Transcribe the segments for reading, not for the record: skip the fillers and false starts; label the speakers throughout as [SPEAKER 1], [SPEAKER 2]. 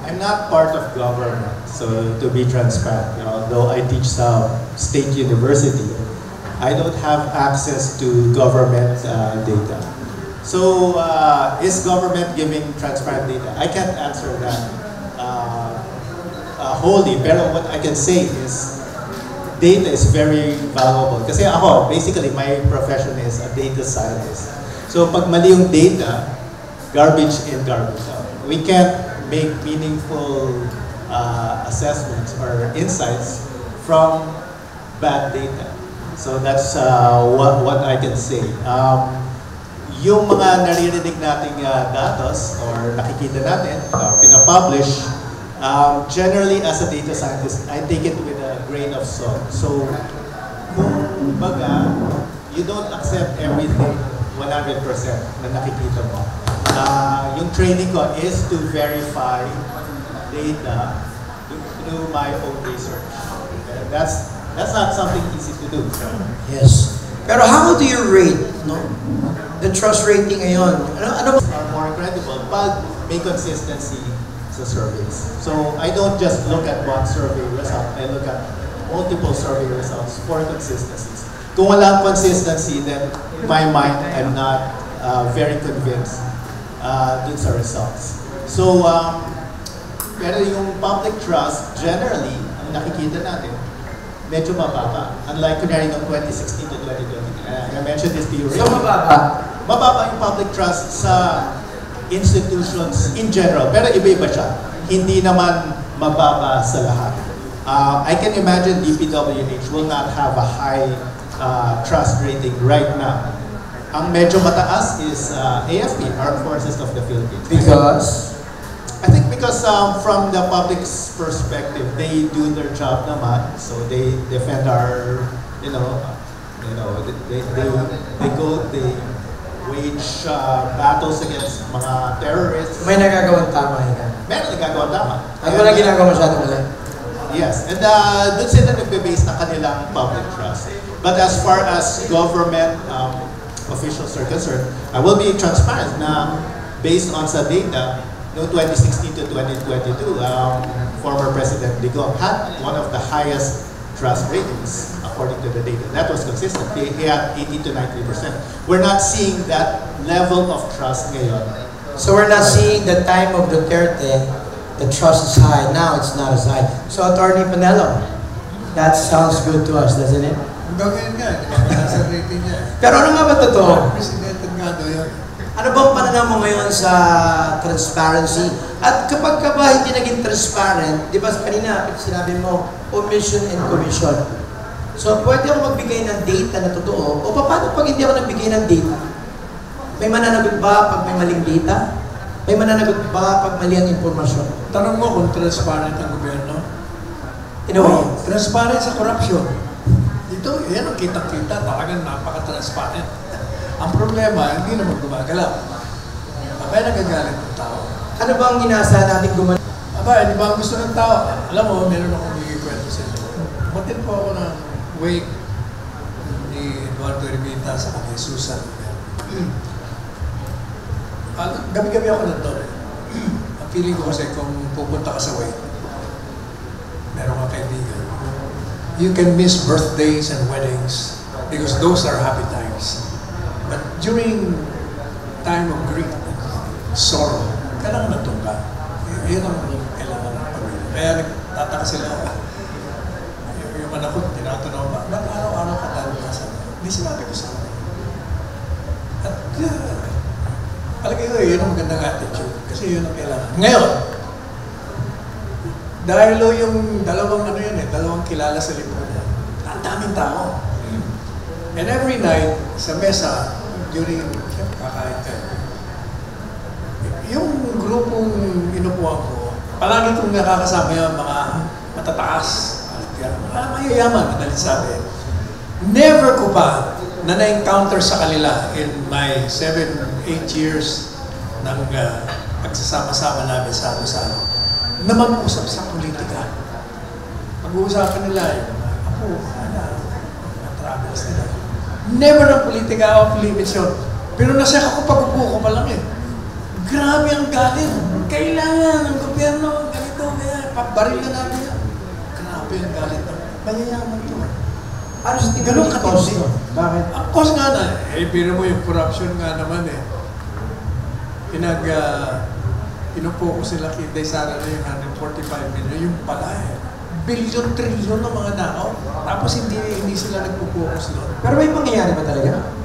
[SPEAKER 1] I'm not part of government, so to be transparent, although I teach some state university, I don't have access to government data. So, is government giving transparent data? I can't answer that wholly, pero what I can say is data is very valuable. Kasi ako, basically, my profession is a data scientist. So, pag mali yung data, garbage in, garbage out. We can't make meaningful assessments or insights from bad data. So that's what I can say. Yung mga naririnig nating datos or nakikita natin or pinapublish, generally as a data scientist, I take it with a grain of salt. So, kung baga, you don't accept everything 100% na nakikita mo. Yung training ko is to verify data through my own research. That's not something easy to do.
[SPEAKER 2] Yes. Pero how do you rate, no? The trust rating ngayon? Ano
[SPEAKER 1] are more credible pag may consistency sa surveys. So I don't just look at one survey result. I look at multiple survey results for consistencies. Kung walang consistency, then in my mind, I'm not very convinced dun sa results. So, pero yung public trust, generally, ang nakikita natin, medyo mababa. Unlike kunyari ng 2016 to 2020. I mentioned this to you.
[SPEAKER 2] So, mababa?
[SPEAKER 1] Mababa yung public trust sa institutions in general. Pero iba-iba siya. Hindi naman mababa sa lahat. I can imagine DPWH will not have a high trust rating right now. Ang medyo mataas is AFP, Armed Forces of the Philippines.
[SPEAKER 2] Because?
[SPEAKER 1] I think because from the public's perspective, they do their job naman. So they defend our, they wage battles against mga terrorists.
[SPEAKER 2] May nagagawang tama yan.
[SPEAKER 1] Meron nagagawang tama.
[SPEAKER 2] At wala ginagawa masyadong mali.
[SPEAKER 1] Yes, and doon sila nagbe-base na kanilang public trust. But as far as government officials are concerned, I will be transparent na based on sa data, no 2016 to 2022, former President Digong had one of the highest trust ratings according to the data. That was consistent. He had 80 to 90%. We're not seeing that level of trust ngayon.
[SPEAKER 2] So we're not seeing the time of Duterte, the trust is high. Now it's not as high. So Attorney Panelo, that sounds good to us, doesn't it?
[SPEAKER 3] Gawin nga, nasa rating niya.
[SPEAKER 2] Pero ano nga ba totoo?
[SPEAKER 3] Presidente nga doon yun.
[SPEAKER 2] Ano bang pananaw mo ngayon sa transparency? At kapag ka ba hindi naging transparent, di ba kanina sinabi mo, omission and commission. So pwede ako magbigay ng data na totoo, o paano pag hindi ako nagbigay ng data? May mananagot ba pag may maling data? May mananagot ba pag mali ang impormasyon?
[SPEAKER 3] Tanong mo kung transparent ang gobyerno?
[SPEAKER 2] In a way.
[SPEAKER 3] Transparent sa corruption. Ito, yan ang kitang-kita, talagang napaka-transparent. Ang problema, hindi naman gumagalaw. Kaya nagagalit ng tao.
[SPEAKER 2] Ano ba ang ginasa natin gumawa?
[SPEAKER 3] Aba, di ba ang gusto ng tao? Alam mo, meron akong ikikwento sa inyo. Matin po ako ng wake ni Eduardo Ermita sa kanyang Susan. Gabi-gabi ako nandun. Ang feeling ko kasi kung pupunta ka sa wake, meron kang kaibigan. You can miss birthdays and weddings because those are happy times. But during time of grief and sorrow, kailangan nandun ka. Yan ang kailangan ng pamilya. Kaya nagtataka sila. Yung anak ko, tinatanong ba, ba't araw-araw ka dahil ka sa hindi sinabi ko sa akin. At palagay ko, yun ang magandang attitude. Kasi yun ang kailangan. Ngayon, dahil yung dalawang dalawang kilala sa libro niya, ang daming tao. And every night, sa mesa, during, siyempre kakain tayo, yung grupong inupuan ko, palagi kong nakakasama yung mga matataas, mga mayayaman, madalit sabi. Never ko pa na na-encounter sa kanila in my 7-8 years ng pagsasama-sama namin sa ano na mag-usap sa politika. Pag-uusapan nila yung travels nila. Never ang politika off limits yun. Pero nasa ako pag-upo ko pa lang eh. Grabe ang galing. Kailangan ng gobyerno, baril ka namin yan. Grabe yung galit na. Mayayaman to.
[SPEAKER 2] Ano sa tingin
[SPEAKER 3] Ganun
[SPEAKER 2] mo
[SPEAKER 3] katindi.
[SPEAKER 2] cause? Bakit?
[SPEAKER 3] Ang cause nga na, biro mo yung corruption nga naman Pinupokus sila kay Day Sara na yung 145 million, yung pala billion, trillion ng mga nakaw. Tapos hindi sila nagpo-focus doon.
[SPEAKER 2] Pero may pangyayari ba talaga?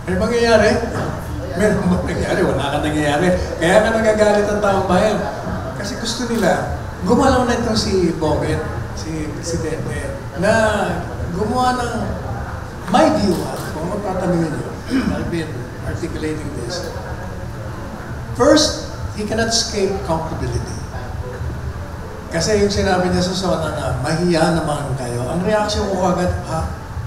[SPEAKER 3] May mangyayari? Meron ba nangyayari? Wala ka nangyayari. Kaya nga nagagalit ang taong bayan. Kasi gusto nila, gumalaw na itong si Boget, si Presidente, na gumawa ng, my view, kung magtatanungin nyo, I've been articulating this. First, he cannot escape accountability. Kasi yung sinabi niya sa Sona na, mahiya naman kayo. Ang reaction ko agad,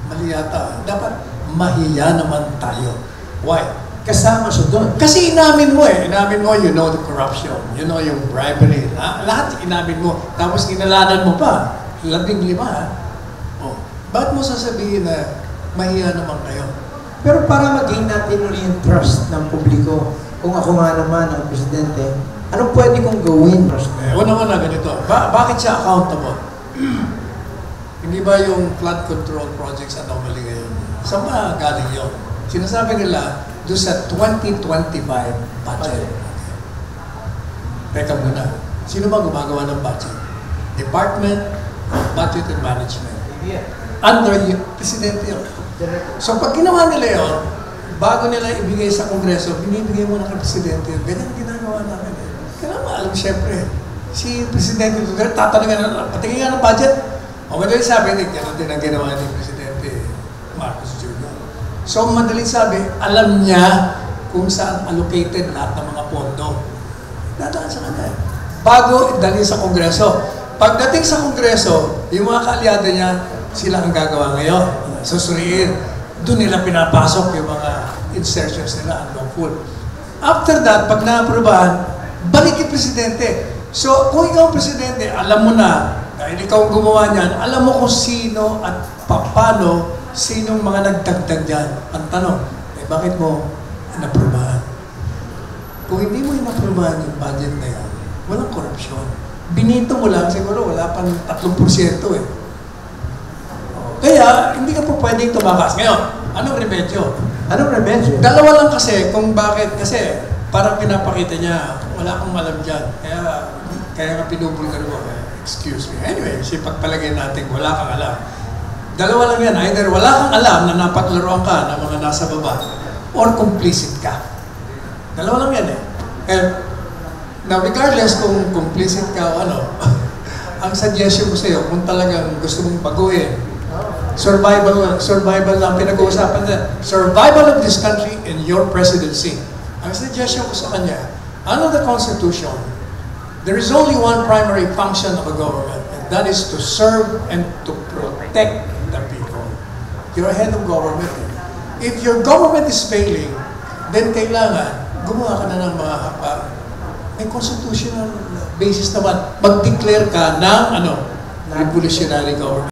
[SPEAKER 3] mali yata. Dapat, mahiya naman tayo. Why?
[SPEAKER 2] Kasama siya doon.
[SPEAKER 3] Kasi inamin mo Inamin mo, you know the corruption. You know yung bribery. Lahat inamin mo. Tapos inalanan mo pa. 15. Oh. Bakit mo sasabihin na mahiya naman kayo?
[SPEAKER 2] Pero para mag-gain natin ulit yung trust ng publiko, kung ako nga naman ang presidente, anong pwede kong gawin?
[SPEAKER 3] Una-una ganito. Bakit siya accountable? Hindi ba yung flood control projects anomaly ngayon? Saan ba galing yun? Sinasabi nila, doon sa 2025 budget. Teka muna, sino ba gumagawa ng budget? Department of Budget and Management. Under yung presidente yun. So pag ginawa nila yun, bago nila ibigay sa Kongreso, binibigay mo na kay presidente yun. Ganyan ginagawa namin Kailangan maalam, siyempre, si Presidente Duterte, tatanungin na, patingin nga ng budget. O madali sabi, gano'n din ang ginawa ni Presidente Marcos Jr. So madali sabi, alam niya kung saan allocated lahat ng mga pondo. Dadaan sa kanya. Bago dali sa Kongreso. Pagdating sa Kongreso, yung mga kaalyado niya, sila ang gagawa ngayon. Susuriin. Doon nila pinapasok yung mga insertions nila, unlawful. After that, pag na-aprobahan, balik yung presidente. So, kung ikaw ang presidente, alam mo na, dahil ikaw ang gumawa niyan, alam mo kung sino at paano, sinong mga nagdagdag dyan. Ang tanong, bakit mo inaprobahan? Kung hindi mo inaprobahan yung budget na yan, walang korupsyon. Binito mo lang, siguro wala pang 3% Kaya, hindi ka po pwedeng tumakas. Ngayon, anong remedyo?
[SPEAKER 2] Anong remedyo?
[SPEAKER 3] Dalawa lang kasi kung bakit. Kasi parang pinapakita niya, wala akong alam dyan. Kaya nga pinubulgar mo. Excuse me. Anyway, pagpalagay natin, wala kang alam. Dalawa lang yan. Either wala kang alam na napatlaruan ka ng mga nasa baba or complicit ka. Dalawa lang yan Now, regardless kung complicit ka o ano, ang suggestion ko sa iyo, kung talagang gusto mong baguhin, survival lang pinag-uusapan na. Survival of this country in your presidency. Ang suggestion ko sa kanya, under the Constitution, there is only one primary function of a government, and that is to serve and to protect the people. You're a head of government. If your government is failing, then kailangan gumawa ka na ng mga hakbang. May constitutional basis naman. Mag-declare ka ng revolutionary government.